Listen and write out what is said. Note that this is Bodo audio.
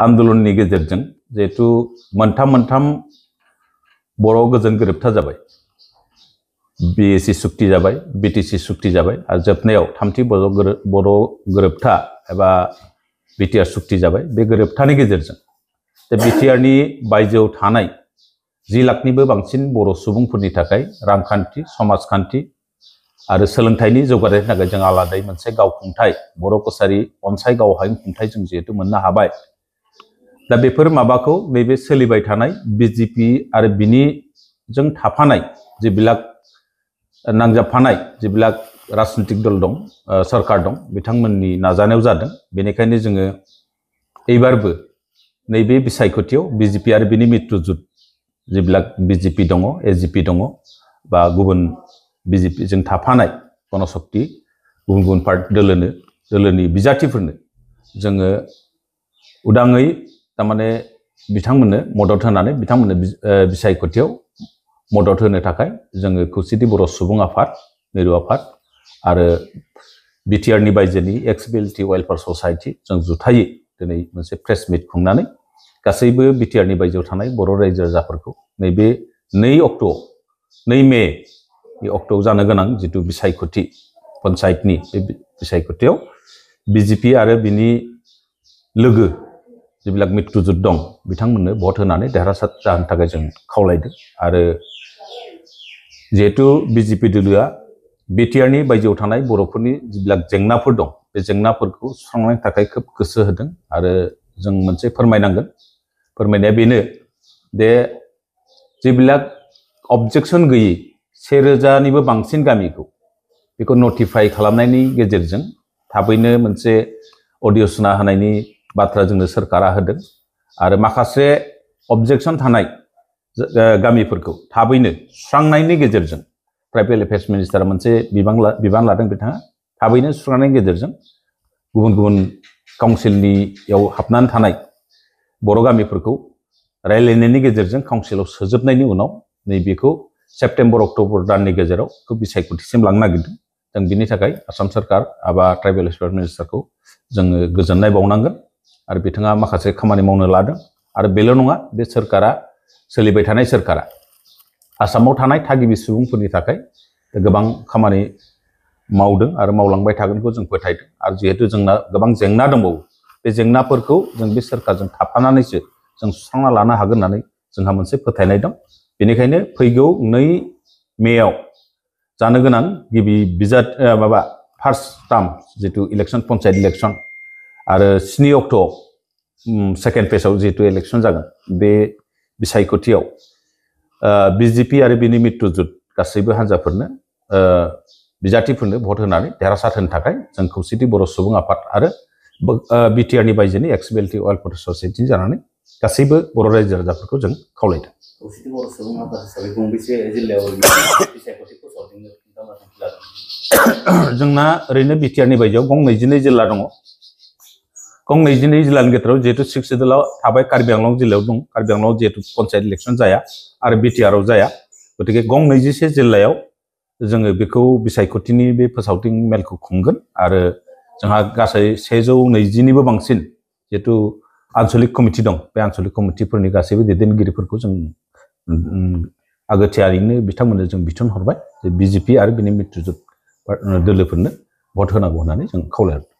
आन्दोलननि गेजेरजों जिहेतु मोनथाम बर' गोजोन गोरोबथा जाबाय BAC सुक्ति जाबाय BTC सुक्ति जाबाय आरो जोबनायाव थामथि बर' गोरोबथा एबा BTR सुक्ति जाबाय बे गोरोबथानि गेजेरजों BTRनि बायजोआव थानाय 10 लाखनिबो बांसिन बर' सुबुंफोरनि थाखाय रांखान्थि समाजखान्थि आरो सोलोंथाइनि जौगानायनि थाखाय जों आलादायै मोनसे गावखुंथाय बर' कसारी अनसाय गावहायुं खुंथाय जों जिहेतु मोननो हाबाय दा बेफोर माबाखौ नैबे सोलिबाय थानाय BJP आरो बिनि जों थाफानाय जेबिलाक नांजाबफानाय जेबिलाक राजनीतिक दल दं सरकार दं बिथांमोननि नाजानायाव जादों बेनिखायनो जोङो एबारबो नैबे बिसायख'थियाव BJP आरो बिनि मित्रजुट जेबिलाक BJP दङ AGP दङ बा गुबुन BJP जों थाफानाय गणशक्ति गुबुन पार्टी दोलोनि बिजाथिफोरनो जोङो उदाङै तारमाने बिथांमोननो मदद होनानै बिथांमोननो बिसायख'थियाव मदद होनो थाखाय जोङो खौसेथि बर' सुबुं आफाद मिरु आफाद आरो BTRनि बायजोनि एक्स-BLT वेलफेयार ससाइटि जों जुथायै दिनै मोनसे प्रेस मिट खुंनानै गासैबो BTRनि बायजोआव थानाय बर' रायजो राजाफोरखौ नैबे 2 मे अक्ट'आव जानो गोनां जितु बिसायख'थि पन्चायतनि बे बिसायख'थियाव BJP आरो बिनि लोगो जेबिलाक मित्रजुट दं बिथांमोननो भट होनानै देरहासार जानो थाखाय जों खावलायदों आरो जिहेतु BJP दोलोआ BTRनि बायजोआव थानाय बर'फोरनि जेबिलाक जेंनाफोर दं बे जेंनाफोरखौ सुस्रांनायनि थाखाय खोब गोसो होदों आरो जों मोनसे फोरमायनांगोन फोरमायनाया बेनो दे जेबिलाक अबजेक्सन गैयै 1000निबो बांसिन गामिखौ बेखौ नटिफाइ खालामनायनि गेजेरजों थाबैनो मोनसे अडिअ सुना होनायनि बाथ्रा जोंनो सरकारा होदों आरो माखासे अबजेक्सन थानाय गामिफोरखौ थाबैनो सुस्रांनायनि गेजेरजों ट्राइबेल एफेयार्स मिनिस्टारा मोनसे बिबान लादों बिथाङा थाबैनो सुस्रांनायनि गेजेरजों गुबुन काउन्सिलनियाव हाबनानै थानाय बर' गामिफोरखौ रायलायनायनि गेजेरजों काउन्सिलाव सोजोबनायनि उनाव नैबेखौ सेप्तेम्बर अक्ट'बर दाननि गेजेराव बिसायख'थिसिम लांनो नागिरदों जों बिनि थाखाय आसाम सरकार एबा ट्राइबेल एफेयार्स मिनिस्टारखौ जोङो गोजोननाय बावनांगोन आरो बिथाङा माखासे खामानि मावनो लादों आरो बेल' नङा बे सरकारा सोलिबाय थानाय सरकारा आसामाव थानाय थागिबि सुबुंफोरनि थाखाय गोबां खामानि मावदों आरो मावलांबाय थागोनखौ जों फोथायदों आरो जिहेतु जोंना गोबां जेंना दंबावो बे जेंनाफोरखौ जों बे सरकारजों थाफानानैसो जों सुस्रांना लानो हागोन होननानै जोंहा मोनसे फोथायनाय दं बेनिखायनो फैगौ 2 मेआव जानो गोनां गिबि फार्स्ट टार्म जितु इलेक्शन पन्चायत इलेक्शन आरो 7 अक्ट'आव सेकेन्ड फेजआव जितु इलेक्शन जागोन बे बिसायख'थियाव BJP आरो बिनि मित्रजुट गासैबो हान्जाफोरनो बिजाथिफोरनो भट होनानै देरहासार होनो थाखाय जों खौसेथि बर' सुबुं आफाद आरो BTRनि बायजोनि एक्स-BLT वेलफेयार ससाइटि जानानै गासैबो बर' रायजो राजाफोरखौ जों खावलायदों खौसेथि बर' सुबुं आफाद हिसाबै गंबेसे जिल्लायाव बिसायख'थि फोसावदों जोंना ओरैनो BTRनि बायजोआव गं 22 जिल्ला दङ गं 22 जिल्लानि गेजेराव जिहेतु 6 सिडुलाव थाबाय कार्बि आंलं जिल्लायाव दं कार्बि आंलंआव जिहेतु पन्चायत इलेक्शन जाया आरो BTRआव जाया गतिके गं 21 जिल्लायाव जोङो बेखौ बिसायख'थिनि बे फोसावथि मेलखौ खुंगोन आरो जोंहा गासै 120निबो बांसिन जिहेतु आन्चलिक कमिटि दं बे आन्चलिक कमिटिफोरनि गासैबो दैदेनगिरिफोरखौ जों आगोथियारिनो बिथांमोननो जों बिथोन हरबाय जे BJP आरो बिनि मित्रजुट दोलोफोरनो भट होनांगौ होननानै जों खावलायबाय